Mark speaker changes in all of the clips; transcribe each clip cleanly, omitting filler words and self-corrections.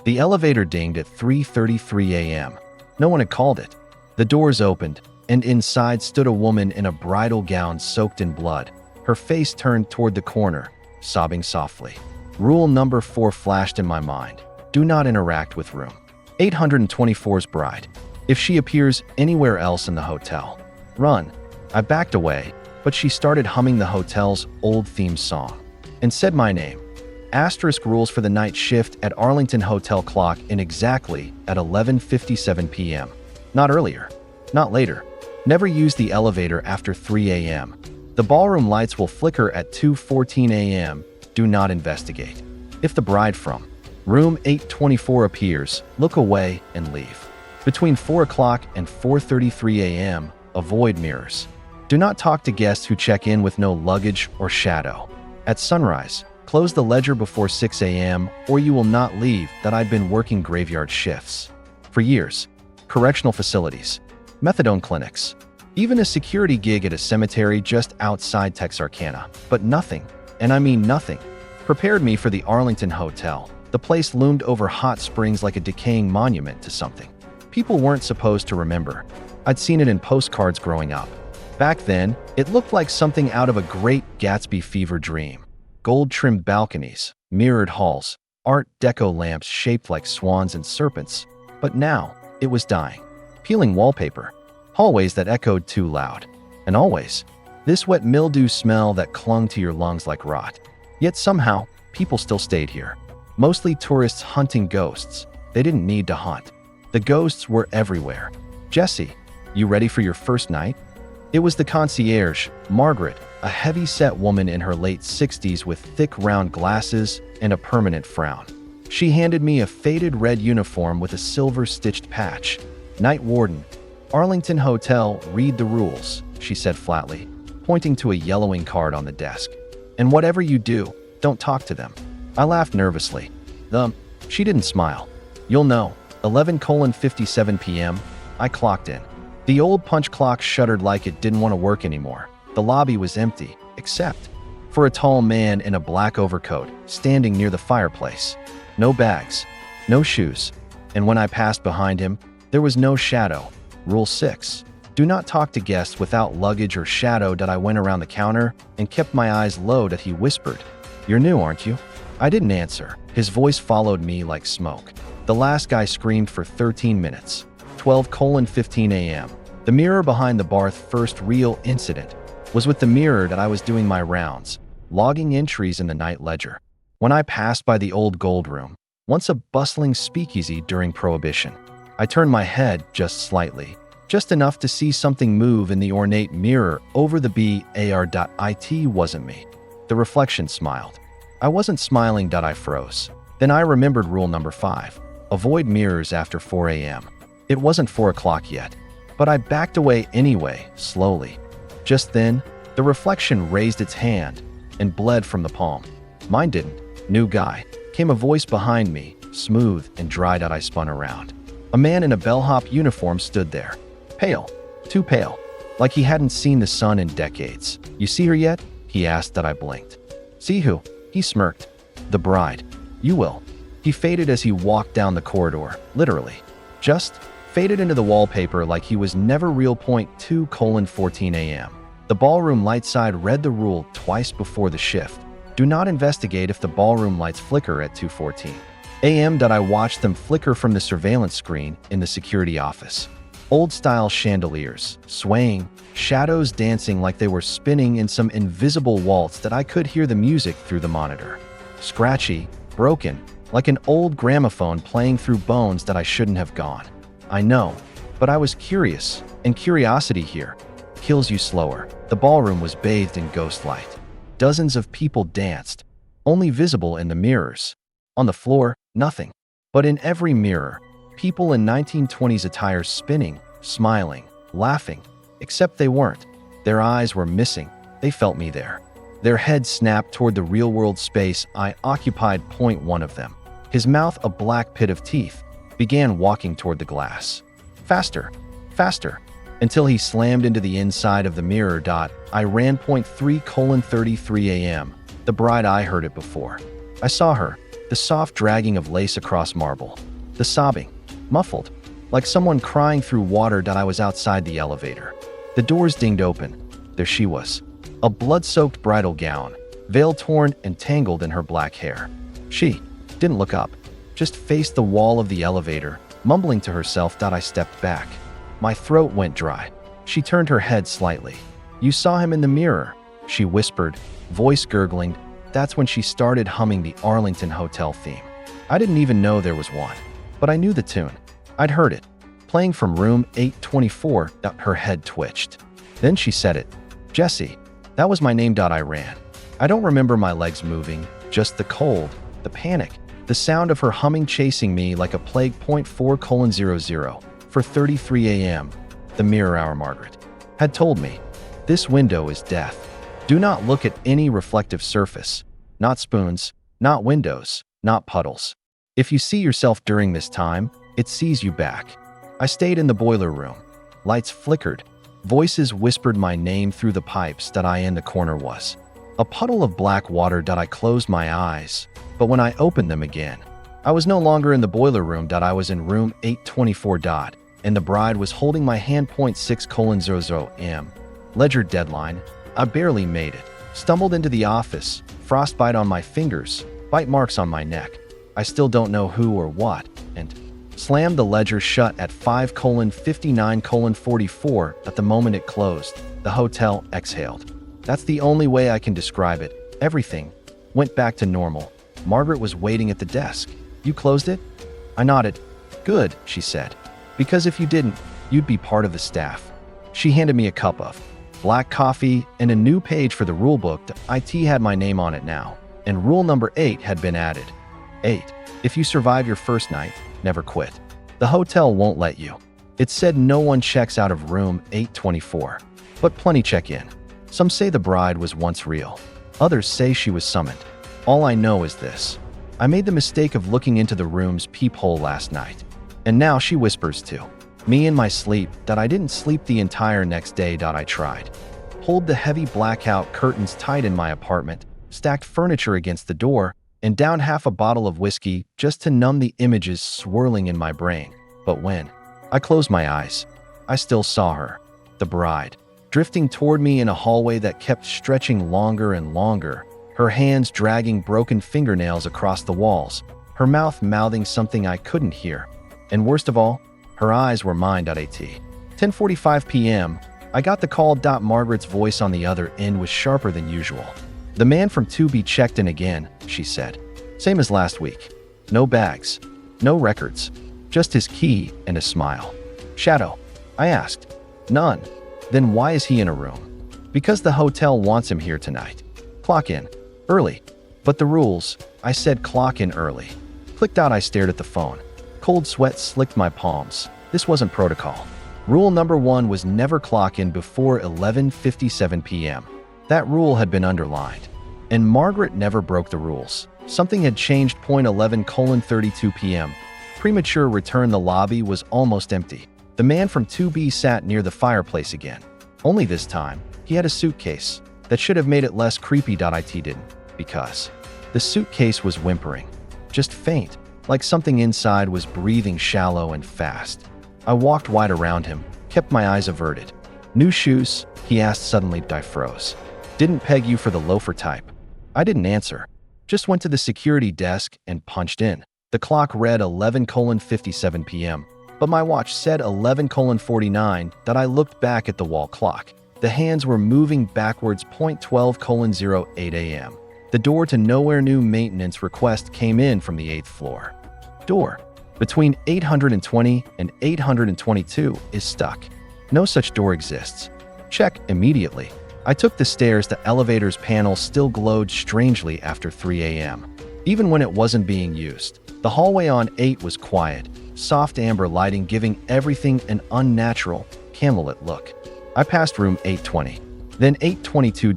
Speaker 1: The elevator dinged at 3:33 a.m. No one had called it. The doors opened, and inside stood a woman in a bridal gown soaked in blood, her face turned toward the corner, sobbing softly. Rule number 4 flashed in my mind. Do not interact with room 824's bride. If she appears anywhere else in the hotel, run. I backed away, but she started humming the hotel's old theme song and said my name. Asterisk rules for the night shift at Arlington Hotel clock in exactly at 11:57 p.m. Not earlier, not later. Never use the elevator after 3 a.m. The ballroom lights will flicker at 2:14 a.m. Do not investigate. If the bride from room 824 appears, look away and leave. Between 4 o'clock and 4:33 a.m., avoid mirrors. Do not talk to guests who check in with no luggage or shadow. At sunrise, close the ledger before 6 a.m. or you will not leave. That I've been working graveyard shifts for years. Correctional facilities, methadone clinics, even a security gig at a cemetery just outside Texarkana. But nothing, and I mean nothing, prepared me for the Arlington Hotel. The place loomed over Hot Springs like a decaying monument to something people weren't supposed to remember. I'd seen it in postcards growing up. Back then, it looked like something out of a Great Gatsby fever dream. Gold-trimmed balconies, mirrored halls, Art Deco lamps shaped like swans and serpents. But now, it was dying. Peeling wallpaper, hallways that echoed too loud, and always, this wet mildew smell that clung to your lungs like rot. Yet somehow, people still stayed here. Mostly tourists hunting ghosts. They didn't need to hunt. The ghosts were everywhere. Jesse, you ready for your first night? It was the concierge, Margaret, a heavy-set woman in her late 60s with thick round glasses and a permanent frown. She handed me a faded red uniform with a silver-stitched patch. Night Warden, Arlington Hotel, read the rules, she said flatly, pointing to a yellowing card on the desk. And whatever you do, don't talk to them. I laughed nervously. She didn't smile. You'll know, 11:57 p.m., I clocked in. The old punch clock shuddered like it didn't want to work anymore. The lobby was empty, except for a tall man in a black overcoat standing near the fireplace. No bags, no shoes, and when I passed behind him, there was no shadow. Rule 6. Do not talk to guests without luggage or shadow. I went around the counter and kept my eyes low as he whispered, "You're new, aren't you?" I didn't answer. His voice followed me like smoke. The last guy screamed for 13 minutes. 12:15 a.m. The mirror behind the bar's first real incident was with the mirror that I was doing my rounds, logging entries in the night ledger. When I passed by the old gold room, once a bustling speakeasy during Prohibition, I turned my head just slightly, just enough to see something move in the ornate mirror over the bar. It wasn't me. The reflection smiled. I wasn't smiling. I froze. Then I remembered rule number 5. Avoid mirrors after 4 a.m. It wasn't 4 o'clock yet, but I backed away anyway, slowly. Just then, the reflection raised its hand and bled from the palm. Mine didn't. New guy. Came a voice behind me, smooth and dry. I spun around. A man in a bellhop uniform stood there. Pale. Too pale. Like he hadn't seen the sun in decades. You see her yet? He asked. I blinked. See who? He smirked. The bride. You will. He faded as he walked down the corridor, literally. Just faded into the wallpaper like he was never real. 2:14 a.m. The ballroom light side read the rule twice before the shift. Do not investigate if the ballroom lights flicker at 2:14 a.m. I watched them flicker from the surveillance screen in the security office. Old-style chandeliers, swaying, shadows dancing like they were spinning in some invisible waltz that I could hear the music through the monitor. Scratchy, broken, like an old gramophone playing through bones that I shouldn't have gone. I know, but I was curious, and curiosity here kills you slower. The ballroom was bathed in ghost light. Dozens of people danced, only visible in the mirrors. On the floor, nothing. But in every mirror, people in 1920s attire spinning, smiling, laughing, except they weren't. Their eyes were missing. They felt me there. Their heads snapped toward the real-world space I occupied. One of them, his mouth a black pit of teeth, began walking toward the glass. Faster, faster, until he slammed into the inside of the mirror. I ran. 3:33 a.m. The bride. I heard it before. I saw her, the The soft dragging of lace across marble. The sobbing, muffled, like someone crying through water. I was outside the elevator. The doors dinged open. There she was. A blood-soaked bridal gown, veil torn and tangled in her black hair. She didn't look up, just faced the wall of the elevator, mumbling to herself. I stepped back. My throat went dry. She turned her head slightly. "You saw him in the mirror," she whispered, voice gurgling. That's when she started humming the Arlington Hotel theme. I didn't even know there was one, but I knew the tune. I'd heard it, playing from room 824. Her head twitched. Then she said it. "Jesse." That was my name. I ran. I don't remember my legs moving, just the cold, the panic, the sound of her humming chasing me like a plague. 4:00 for 33 a.m. The mirror hour. Margaret had told me, "This window is death. Do not look at any reflective surface. Not spoons, not windows, not puddles. If you see yourself during this time, it sees you back." I stayed in the boiler room. Lights flickered. Voices whispered my name through the pipes. I in the corner was a puddle of black water. I closed my eyes, but when I opened them again, I was no longer in the boiler room. I was in room 824. And the bride was holding my hand. 6:00 a.m. Ledger deadline. I barely made it. Stumbled into the office, frostbite on my fingers, bite marks on my neck. I still don't know who or what, and slammed the ledger shut at 5:59:44. At the moment it closed, the hotel exhaled. That's the only way I can describe it. Everything went back to normal. Margaret was waiting at the desk. "You closed it?" I nodded. "Good," she said. "Because if you didn't, you'd be part of the staff." She handed me a cup of black coffee and a new page for the rulebook. It had my name on it now, and rule number 8 had been added. 8. If you survive your first night, never quit. The hotel won't let you. It said no one checks out of room 824, but plenty check in. Some say the bride was once real. Others say she was summoned. All I know is this. I made the mistake of looking into the room's peephole last night, and now she whispers to me in my sleep. I didn't sleep the entire next day. I tried. Pulled the heavy blackout curtains tight in my apartment, stacked furniture against the door, and downed half a bottle of whiskey just to numb the images swirling in my brain. But when I closed my eyes, I still saw her, the bride, drifting toward me in a hallway that kept stretching longer and longer, her hands dragging broken fingernails across the walls, her mouth mouthing something I couldn't hear. And worst of all, her eyes were mine. At 10:45 p.m., I got the call. Margaret's voice on the other end was sharper than usual. "The man from 2B checked in again," she said. "Same as last week. No bags, no records, just his key and a smile." "Shadow?" I asked. "None." "Then why is he in a room?" "Because the hotel wants him here tonight. Clock in early." "But the rules," I said. "Clock in early." Clicked out. I stared at the phone. Cold sweat slicked my palms. This wasn't protocol. Rule number 1 was never clock in before 11:57 p.m. That rule had been underlined, and Margaret never broke the rules. Something had changed. 11:32 p.m. Premature return. The lobby was almost empty. The man from 2B sat near the fireplace again. Only this time, he had a suitcase that should have made it less creepy. It didn't, because the suitcase was whimpering, just faint, like something inside was breathing shallow and fast. I walked wide around him, kept my eyes averted. "New shoes?" he asked suddenly. I froze. "Didn't peg you for the loafer type." I didn't answer, just went to the security desk and punched in. The clock read 11:57 p.m., but my watch said 11:49. I looked back at the wall clock. The hands were moving backwards. 12:08 a.m. The door to nowhere new maintenance request came in from the 8th floor. Door between 820 and 822 is stuck. No such door exists. Check immediately. I took the stairs. The elevator's panel still glowed strangely after 3 a.m., even when it wasn't being used. The hallway on 8 was quiet, soft amber lighting giving everything an unnatural, candlelit look. I passed room 820, then 822.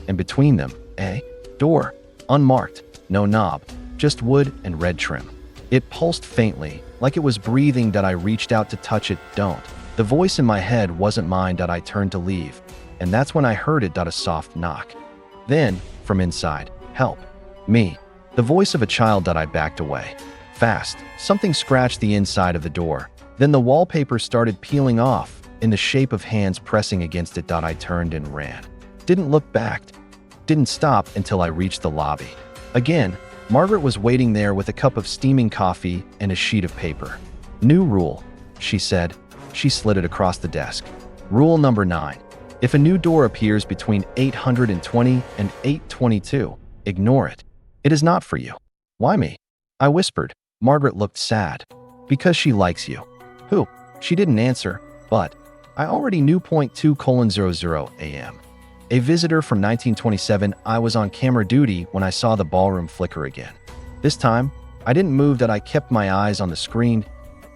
Speaker 1: And between them, a door, unmarked, no knob, just wood and red trim. It pulsed faintly, like it was breathing. I reached out to touch it. "Don't." The voice in my head wasn't mine. I turned to leave, and that's when I heard it. A soft knock. Then, from inside, "Help. Me." The voice of a child. I backed away. Fast, something scratched the inside of the door. Then the wallpaper started peeling off, in the shape of hands pressing against it. I turned and ran. Didn't look back. Didn't stop until I reached the lobby. Again, Margaret was waiting there with a cup of steaming coffee and a sheet of paper. "New rule," she said. She slid it across the desk. "Rule number 9. If a new door appears between 820 and 822, ignore it. It is not for you." "Why me?" I whispered. Margaret looked sad. "Because she likes you." "Who?" She didn't answer, but I already knew. 2:00 a.m. A visitor from 1927. I was on camera duty when I saw the ballroom flicker again. This time, I didn't move. I kept my eyes on the screen.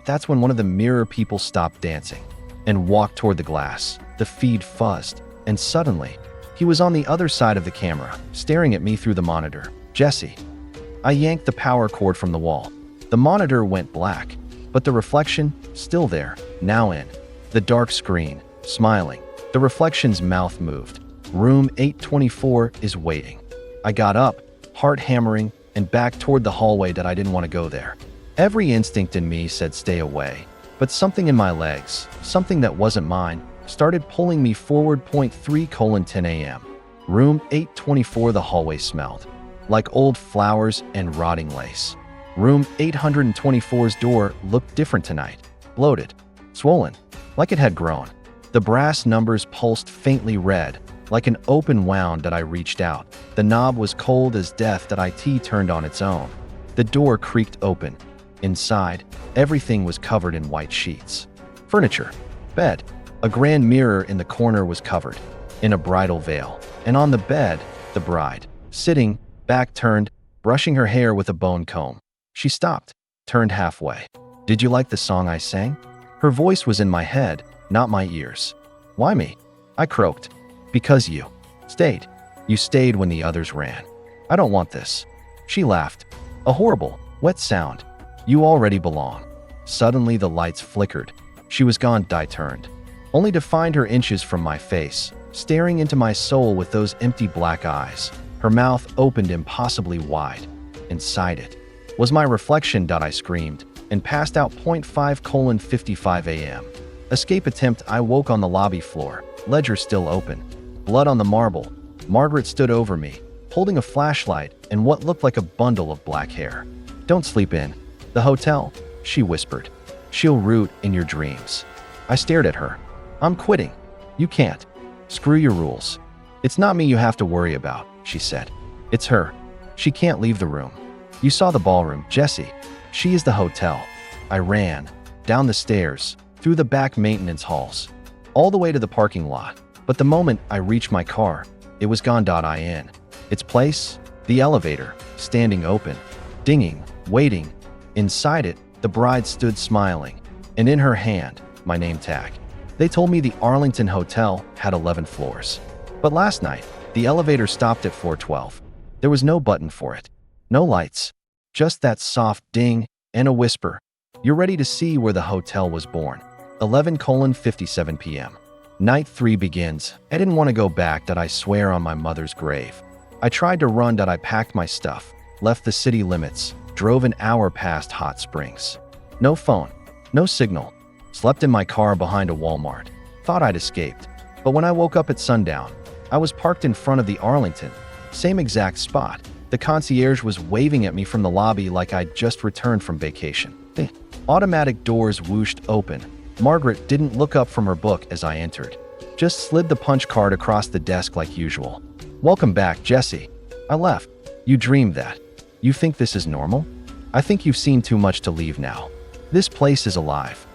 Speaker 1: That's when one of the mirror people stopped dancing and walked toward the glass. The feed fuzzed, and suddenly, he was on the other side of the camera, staring at me through the monitor. "Jesse." I yanked the power cord from the wall. The monitor went black, but the reflection, still there, now in the dark screen, smiling. The reflection's mouth moved. "Room 824 is waiting." I got up, heart hammering, and back toward the hallway. I didn't want to go there. Every instinct in me said stay away, but something in my legs, something that wasn't mine, started pulling me forward. 3:10 a.m. Room 824. The hallway smelled like old flowers and rotting lace. Room 824's door looked different tonight. Bloated, swollen, like it had grown. The brass numbers pulsed faintly red, like an open wound. I reached out. The knob was cold as death. It turned on its own. The door creaked open. Inside, everything was covered in white sheets. Furniture, bed, a grand mirror in the corner was covered in a bridal veil. And on the bed, the bride, sitting, back turned, brushing her hair with a bone comb. She stopped, turned halfway. "Did you like the song I sang?" Her voice was in my head, not my ears. "Why me?" I croaked. "Because you stayed. You stayed when the others ran. I don't want this." She laughed. A horrible, wet sound. "You already belong." Suddenly the lights flickered. She was gone. I turned, only to find her inches from my face, staring into my soul with those empty black eyes. Her mouth opened impossibly wide. Inside it was my reflection. I screamed and passed out. 5:55 a.m. Escape attempt. I woke on the lobby floor, ledger still open, blood on the marble. Margaret stood over me, holding a flashlight and what looked like a bundle of black hair. "Don't sleep in the hotel," she whispered. "She'll root in your dreams." I stared at her. "I'm quitting." "You can't. Screw your rules." "It's not me you have to worry about," she said. "It's her. She can't leave the room. You saw the ballroom, Jesse. She is the hotel." I ran, down the stairs, through the back maintenance halls, all the way to the parking lot. But the moment I reached my car, it was gone. In its place, the elevator, standing open, dinging, waiting. Inside it, the bride stood smiling, and in her hand, my name tag. They told me the Arlington Hotel had 11 floors. But last night, the elevator stopped at floor 12. There was no button for it. No lights. Just that soft ding and a whisper. "You're ready to see where the hotel was born." 11:57 p.m. Night 3 begins. I didn't want to go back. I swear on my mother's grave. I tried to run. I packed my stuff, left the city limits, drove an hour past Hot Springs. No phone, no signal. Slept in my car behind a Walmart. Thought I'd escaped. But when I woke up at sundown, I was parked in front of the Arlington. Same exact spot. The concierge was waving at me from the lobby like I'd just returned from vacation. The automatic doors whooshed open. Margaret didn't look up from her book as I entered. Just slid the punch card across the desk like usual. "Welcome back, Jesse." I left. "You dreamed that. You think this is normal? I think you've seen too much to leave now. This place is alive.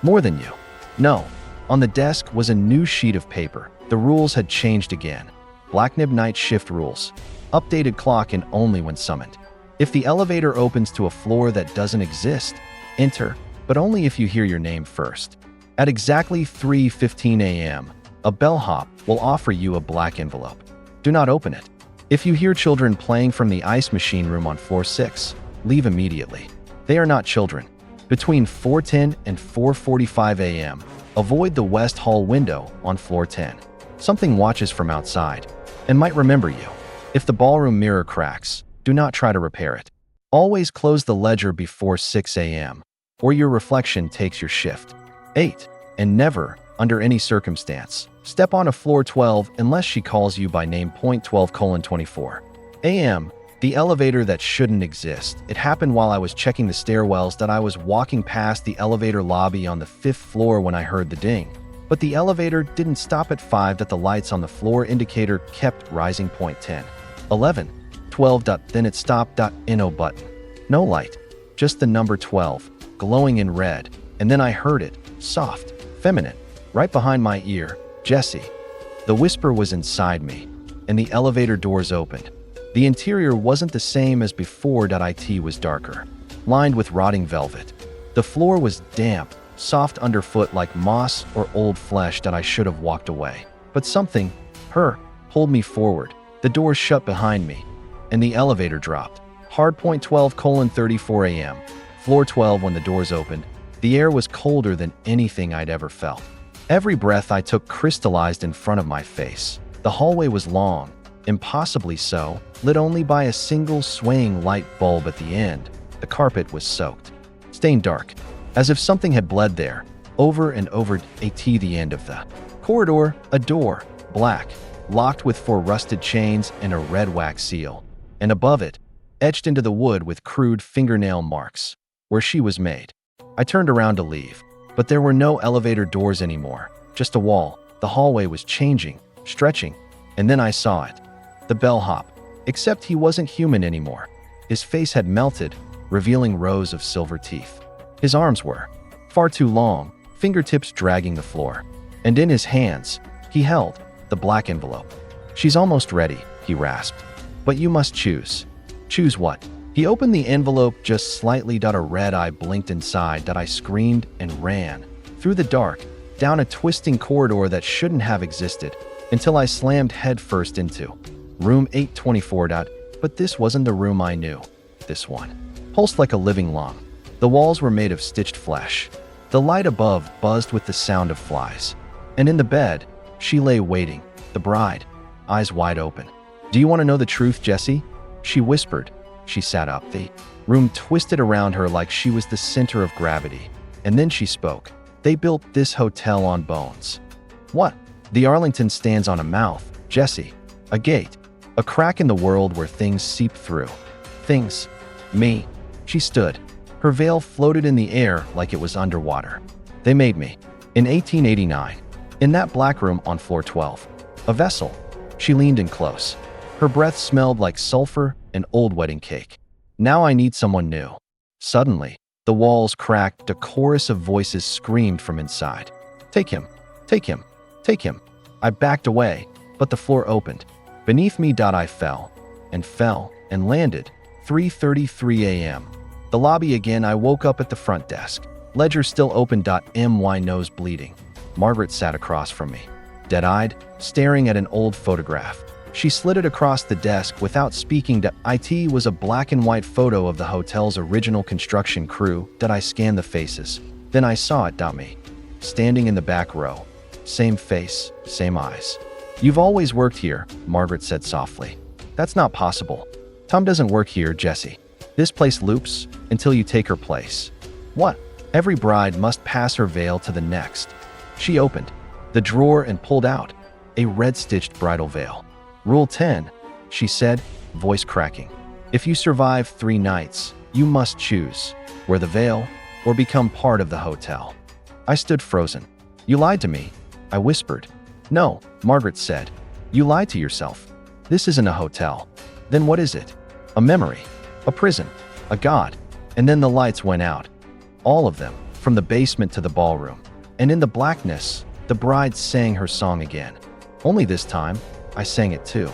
Speaker 1: More than you." No. On the desk was a new sheet of paper. The rules had changed again. Blacknib night shift rules. Updated clock and only when summoned. If the elevator opens to a floor that doesn't exist, enter, but only if you hear your name first. At exactly 3:15 a.m., a bellhop will offer you a black envelope. Do not open it. If you hear children playing from the ice machine room on floor 6, leave immediately. They are not children. Between 4:10 and 4:45 a.m., avoid the West Hall window on floor 10. Something watches from outside and might remember you. If the ballroom mirror cracks, Do not try to repair it. Always close the ledger before 6 a.m., or your reflection takes your shift. 8. And never, under any circumstance, step on a floor 12 unless she calls you by name. 12:24 a.m. The elevator that shouldn't exist. It happened while I was checking the stairwells that I was walking past the elevator lobby on the 5th floor when I heard the ding. But the elevator didn't stop at 5. That the lights on the floor indicator kept rising. 10, 11, 12. Then it stopped. No button. No light. Just the number 12, glowing in red. And then I heard it, soft, feminine, right behind my ear. Jesse. The whisper was inside me, and the elevator doors opened. The interior wasn't the same as before. It was darker, lined with rotting velvet. The floor was damp, soft underfoot like moss or old flesh. I should have walked away. But something, her, pulled me forward. The doors shut behind me, and the elevator dropped. Hard. 12:34 a.m. Floor 12. When the doors opened, the air was colder than anything I'd ever felt. Every breath I took crystallized in front of my face. The hallway was long, impossibly so, lit only by a single swaying light bulb at the end. The carpet was soaked, stained dark, as if something had bled there, over and over. At the end of the corridor, a door, black, locked with 4 rusted chains and a red wax seal. And above it, etched into the wood with crude fingernail marks, where she was made. I turned around to leave, but there were no elevator doors anymore, just a wall. The hallway was changing, stretching, and then I saw it. The bellhop, except he wasn't human anymore. His face had melted, revealing rows of silver teeth. His arms were far too long, fingertips dragging the floor. And in his hands, he held the black envelope. "She's almost ready," he rasped. "But you must choose." "Choose what?" He opened the envelope just slightly. A red eye blinked inside. I screamed and ran through the dark, down a twisting corridor that shouldn't have existed, until I slammed headfirst into room 824. But this wasn't the room I knew. This one pulsed like a living lung. The walls were made of stitched flesh. The light above buzzed with the sound of flies. And in the bed, she lay waiting, the bride, eyes wide open. "Do you want to know the truth, Jesse?" she whispered. She sat up. The room twisted around her like she was the center of gravity. And then she spoke. "They built this hotel on bones." "What?" "The Arlington stands on a mouth, Jesse. A gate. A crack in the world where things seep through. Things. Me." She stood. Her veil floated in the air like it was underwater. "They made me. In 1889. In that black room on floor 12. A vessel." She leaned in close. Her breath smelled like sulfur and old wedding cake. "Now I need someone new." Suddenly, the walls cracked. A chorus of voices screamed from inside. "Take him! Take him! Take him!" I backed away, but the floor opened. Beneath me. I fell and landed. 3:33 a.m. The lobby again. I woke up at the front desk. Ledger still open. My nose bleeding. Margaret sat across from me, dead-eyed, staring at an old photograph. She slid it across the desk without speaking. It was a black and white photo of the hotel's original construction crew. I scanned the faces. Then I saw it. Me, standing in the back row. Same face, same eyes. "You've always worked here," Margaret said softly. "That's not possible. Tom doesn't work here, Jesse. This place loops until you take her place." "What?" "Every bride must pass her veil to the next." She opened the drawer and pulled out a red-stitched bridal veil. "Rule 10, she said, voice cracking. "If you survive 3 nights, you must choose, wear the veil or become part of the hotel." I stood frozen. "You lied to me," I whispered. "No," Margaret said. "You lied to yourself. This isn't a hotel." "Then what is it?" "A memory, a prison, a god." And then the lights went out. All of them, from the basement to the ballroom. And in the blackness, the bride sang her song again. Only this time, I sang it too.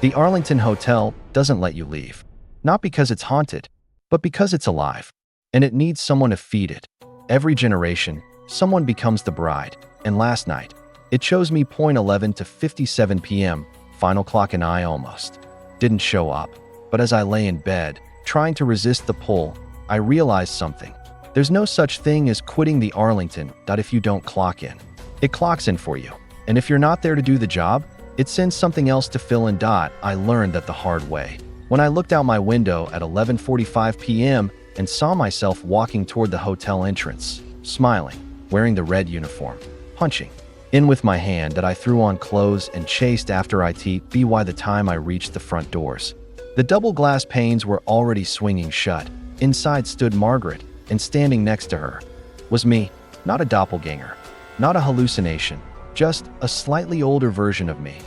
Speaker 1: The Arlington Hotel doesn't let you leave. Not because it's haunted, but because it's alive. And it needs someone to feed it. Every generation, someone becomes the bride. And last night, it chose me. 11 to 57 p.m. Final clock, and I almost didn't show up. But as I lay in bed, trying to resist the pull, I realized something. There's no such thing as quitting the Arlington. If you don't clock in, it clocks in for you. And if you're not there to do the job, it sends something else to fill in. I learned that the hard way. when I looked out my window at 11:45 p.m. and saw myself walking toward the hotel entrance, smiling, wearing the red uniform, punching in with my hand that I threw on clothes and chased after it by the time I reached the front doors. The double glass panes were already swinging shut. Inside stood Margaret, and standing next to her was me, not a doppelganger, not a hallucination, just a slightly older version of me.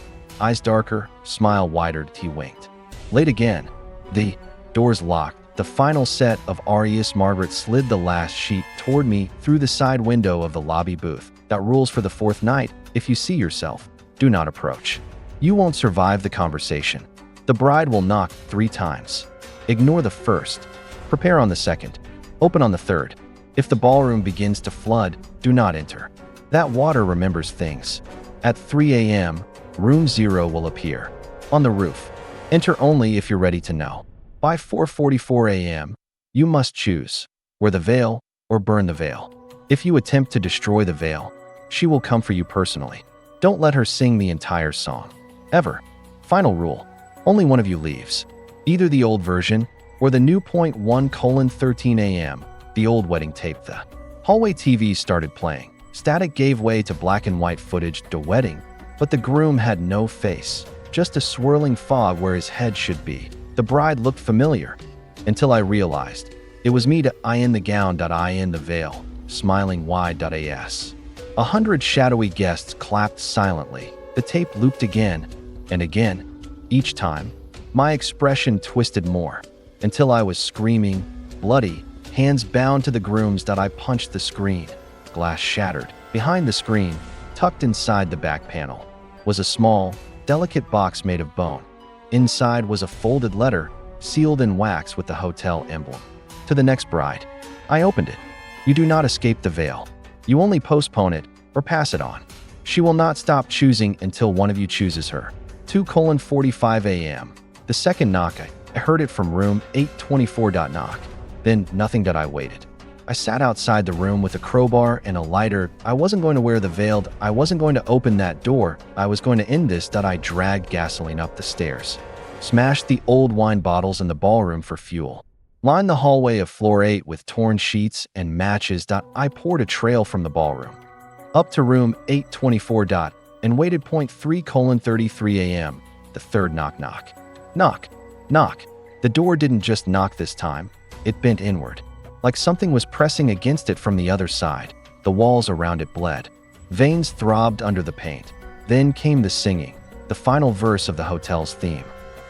Speaker 1: Eyes darker, smile wider, he winked. Late again. The doors locked. The final set of Arias. Margaret slid the last sheet toward me through the side window of the lobby booth. That rules for the fourth night. If you see yourself, do not approach. You won't survive the conversation. The bride will knock 3 times. Ignore the first. Prepare on the second. Open on the third. If the ballroom begins to flood, do not enter. That water remembers things. At 3 a.m., room 0 will appear. On the roof. Enter only if you're ready to know. By 4:44 a.m., you must choose. Wear the veil or burn the veil. If you attempt to destroy the veil, she will come for you personally. Don't let her sing the entire song. Ever. Final rule. Only one of you leaves. Either the old version or the new. 1:13 a.m. The old wedding tape. The hallway TV started playing. Static gave way to black and white footage. The wedding. But the groom had no face. Just a swirling fog where his head should be. The bride looked familiar. Until I realized. It was me. I in the gown. I in the veil. Smiling wide. As 100 shadowy guests clapped silently. The tape looped again and again. Each time, my expression twisted more, until I was screaming, bloody, hands bound to the grooms. I punched the screen. Glass shattered. Behind the screen, tucked inside the back panel, was a small, delicate box made of bone. Inside was a folded letter, sealed in wax with the hotel emblem. To the next bride. I opened it. You do not escape the veil. You only postpone it or pass it on. She will not stop choosing until one of you chooses her. 2:45 a.m. The second knock. I heard it from room 824. Knock. Then nothing. I waited. I sat outside the room with a crowbar and a lighter. I wasn't going to wear the veil. I wasn't going to open that door. I was going to end this. I dragged gasoline up the stairs. Smashed the old wine bottles in the ballroom for fuel. Lined the hallway of floor 8 with torn sheets and matches. I poured a trail from the ballroom up to room 824. And waited. 3:33 a.m. The third knock. Knock. Knock. The door didn't just knock this time. It bent inward. Like something was pressing against it from the other side. The walls around it bled. Veins throbbed under the paint. Then came the singing, the final verse of the hotel's theme.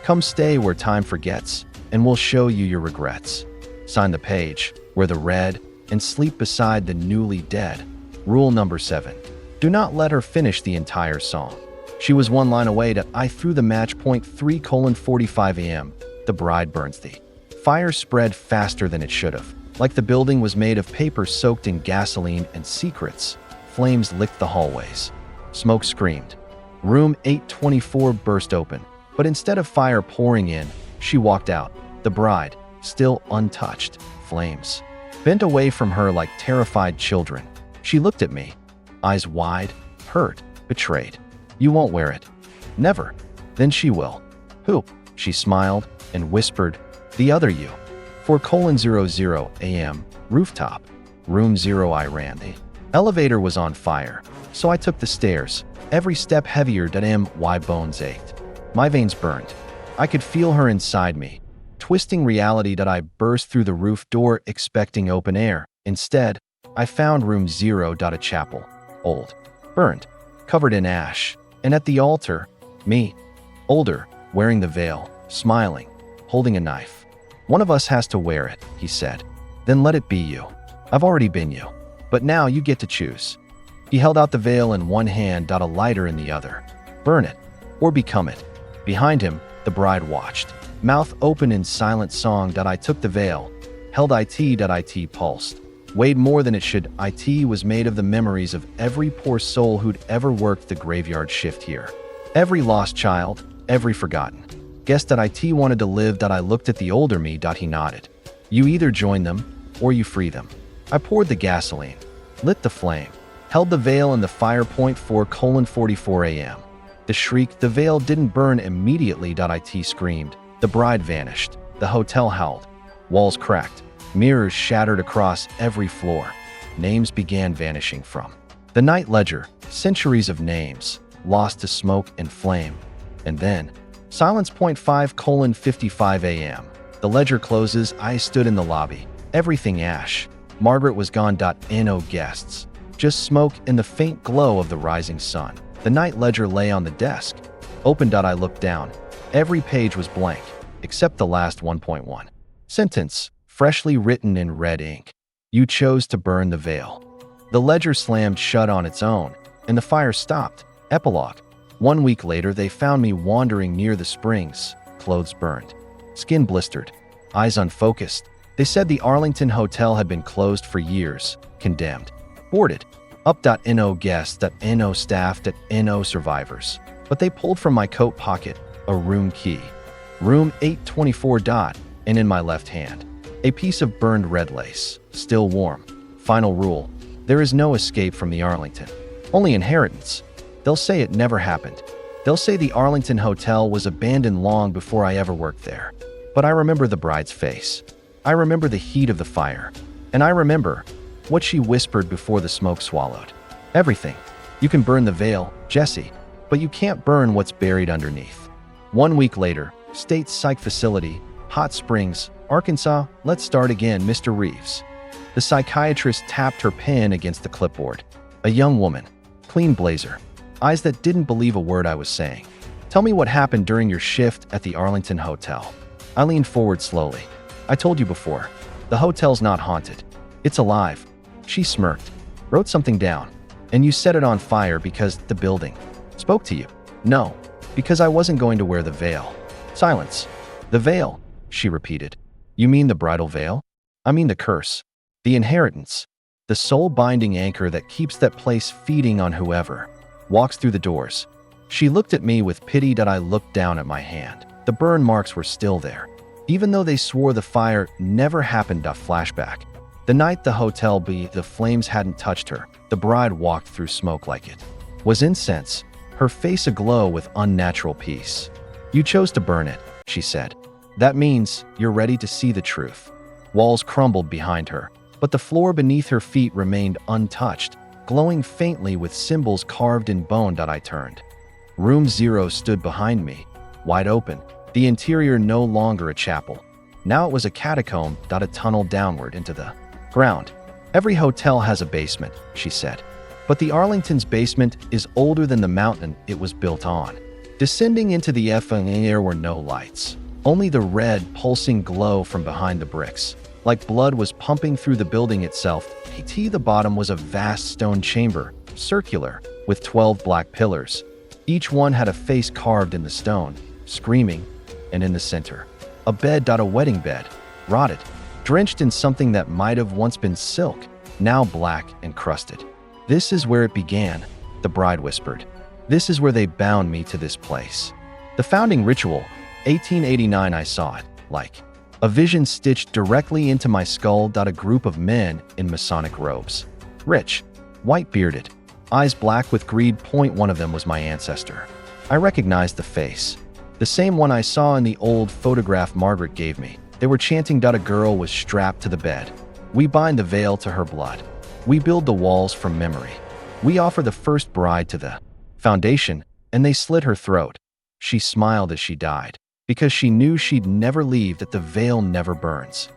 Speaker 1: Come stay where time forgets, and we'll show you your regrets. Sign the page, wear the red, and sleep beside the newly dead. Rule number 7. Do not let her finish the entire song. She was one line away. I threw the match. 3:45 a.m. The bride burns. The fire spread faster than it should have. Like the building was made of paper soaked in gasoline and secrets. Flames licked the hallways. Smoke screamed. Room 824 burst open. But instead of fire pouring in, she walked out. The bride, still untouched. Flames bent away from her like terrified children. She looked at me. Eyes wide, hurt, betrayed. You won't wear it. Never. Then she will. Who? She smiled and whispered, the other you. 4:00 a.m. Rooftop. Room 0. I ran. The elevator was on fire, so I took the stairs. Every step heavier. My bones ached. My veins burned. I could feel her inside me. Twisting reality. I burst through the roof door expecting open air. Instead, I found room 0. A chapel. Old. Burned. Covered in ash. And at the altar, me. Older, wearing the veil, smiling, holding a knife. One of us has to wear it, he said. Then let it be you. I've already been you. But now you get to choose. He held out the veil in one hand. A lighter in the other. Burn it. Or become it. Behind him, the bride watched. Mouth open in silent song. I took the veil. Held it. Pulsed. Weighed more than it should. It was made of the memories of every poor soul who'd ever worked the graveyard shift here. Every lost child, every forgotten. Guessed that it wanted to live. I looked at the older me. He nodded. You either join them, or you free them. I poured the gasoline, lit the flame, held the veil in the fire. 4:44 a.m. The shriek, the veil didn't burn immediately. It screamed, The bride vanished. The hotel howled. Walls cracked. Mirrors shattered across every floor. Names began vanishing from the night ledger. Centuries of names, lost to smoke and flame. And then, silence. 5:55 a.m. The ledger closes. I stood in the lobby. Everything ash. Margaret was gone. No guests. Just smoke and the faint glow of the rising sun. The night ledger lay on the desk. Open. I looked down. Every page was blank, except the last 1.1 sentence, freshly written in red ink. You chose to burn the veil. The ledger slammed shut on its own, and the fire stopped. Epilogue. 1 week later, they found me wandering near the springs, clothes burned, skin blistered, eyes unfocused. They said the Arlington Hotel had been closed for years, condemned, boarded. Up. No guests. No staff. No survivors. But they pulled from my coat pocket a room key. Room 824. And in my left hand, a piece of burned red lace, still warm. Final rule. There is no escape from the Arlington. Only inheritance. They'll say it never happened. They'll say the Arlington Hotel was abandoned long before I ever worked there. But I remember the bride's face. I remember the heat of the fire. And I remember what she whispered before the smoke swallowed. Everything. You can burn the veil, Jesse, but you can't burn what's buried underneath. 1 week later, State Psych Facility, Hot Springs, Arkansas. Let's start again, Mr. Reeves. The psychiatrist tapped her pen against the clipboard. A young woman, clean blazer, eyes that didn't believe a word I was saying. Tell me what happened during your shift at the Arlington Hotel. I leaned forward slowly. I told you before, the hotel's not haunted. It's alive. She smirked, wrote something down, and you set it on fire because the building spoke to you. No, because I wasn't going to wear the veil. Silence. The veil, she repeated. You mean the bridal veil? I mean the curse. The inheritance. The soul-binding anchor that keeps that place feeding on whoever walks through the doors. She looked at me with pity. I looked down at my hand. The burn marks were still there, even though they swore the fire never happened. Flashback. The night the hotel the flames hadn't touched her. The bride walked through smoke like it was incense, her face aglow with unnatural peace. You chose to burn it, she said. That means you're ready to see the truth. Walls crumbled behind her, but the floor beneath her feet remained untouched, glowing faintly with symbols carved in bone. I turned. Room 0 stood behind me, wide open, the interior no longer a chapel. Now it was a catacomb. A tunnel downward into the ground. Every hotel has a basement, she said. But the Arlington's basement is older than the mountain it was built on. Descending into the air were no lights, only the red, pulsing glow from behind the bricks. Like blood was pumping through the building itself. The bottom was a vast stone chamber, circular, with 12 black pillars. Each one had a face carved in the stone, screaming, and in the center, a bed. A wedding bed, rotted, drenched in something that might have once been silk, now black and crusted. This is where it began, the bride whispered. This is where they bound me to this place. The founding ritual, 1889. I saw it, like a vision stitched directly into my skull. A group of men in Masonic robes, rich, white-bearded, eyes black with greed. One of them was my ancestor. I recognized the face, the same one I saw in the old photograph Margaret gave me. They were chanting. A girl was strapped to the bed. We bind the veil to her blood. We build the walls from memory. We offer the first bride to the foundation, and they slit her throat. She smiled as she died, because she knew she'd never leave. That the veil never burns.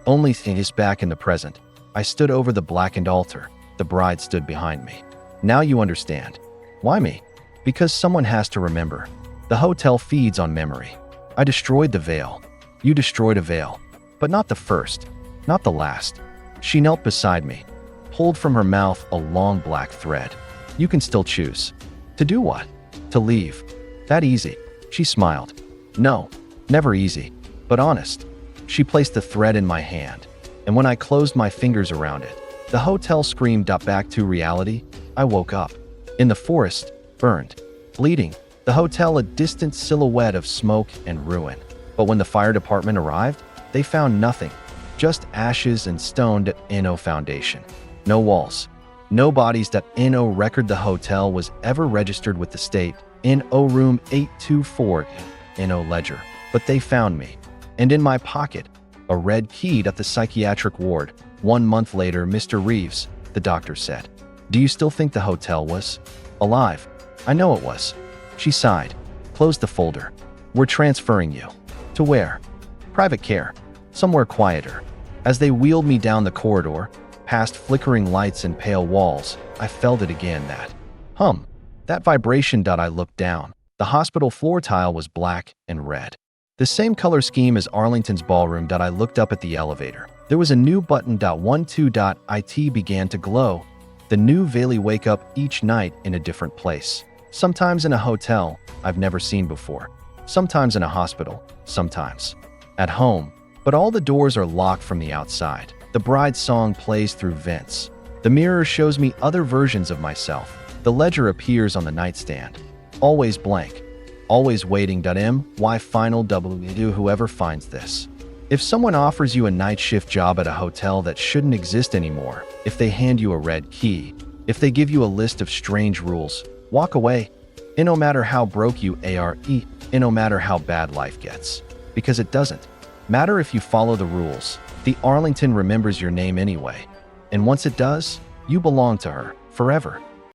Speaker 1: Only thing is back in the present. I stood over the blackened altar. The bride stood behind me. Now you understand. Why me? Because someone has to remember. The hotel feeds on memory. I destroyed the veil. You destroyed a veil, but not the first, not the last. She knelt beside me, pulled from her mouth a long black thread. You can still choose. To do what? To leave. That easy. She smiled. No, never easy, but honest. She placed the thread in my hand, and when I closed my fingers around it, the hotel screamed. Back to reality. I woke up. In the forest, burned, bleeding. The hotel a distant silhouette of smoke and ruin. But when the fire department arrived, they found nothing. Just ashes and stone. No foundation. No walls. No bodies. No record the hotel was ever registered with the state. No room 824. No ledger. But they found me. And in my pocket, a red key at the psychiatric ward. 1 month later, Mr. Reeves, the doctor said. Do you still think the hotel was alive? I know it was. She sighed. Closed the folder. We're transferring you. To where? Private care. Somewhere quieter. As they wheeled me down the corridor, past flickering lights and pale walls, I felt it again, that vibration. I looked down. The hospital floor tile was black and red. The same color scheme as Arlington's ballroom. I looked up at the elevator. There was a new button. 12. Began to glow. The new Valley wake up each night in a different place. Sometimes in a hotel I've never seen before. Sometimes in a hospital. Sometimes at home. But all the doors are locked from the outside. The bride's song plays through vents. The mirror shows me other versions of myself. The ledger appears on the nightstand. Always blank. Always waiting. My final W. Whoever finds this. If someone offers you a night shift job at a hotel that shouldn't exist anymore, if they hand you a red key, if they give you a list of strange rules, walk away. And no matter how broke you are, and no matter how bad life gets. Because it doesn't matter if you follow the rules. The Arlington remembers your name anyway. And once it does, you belong to her forever.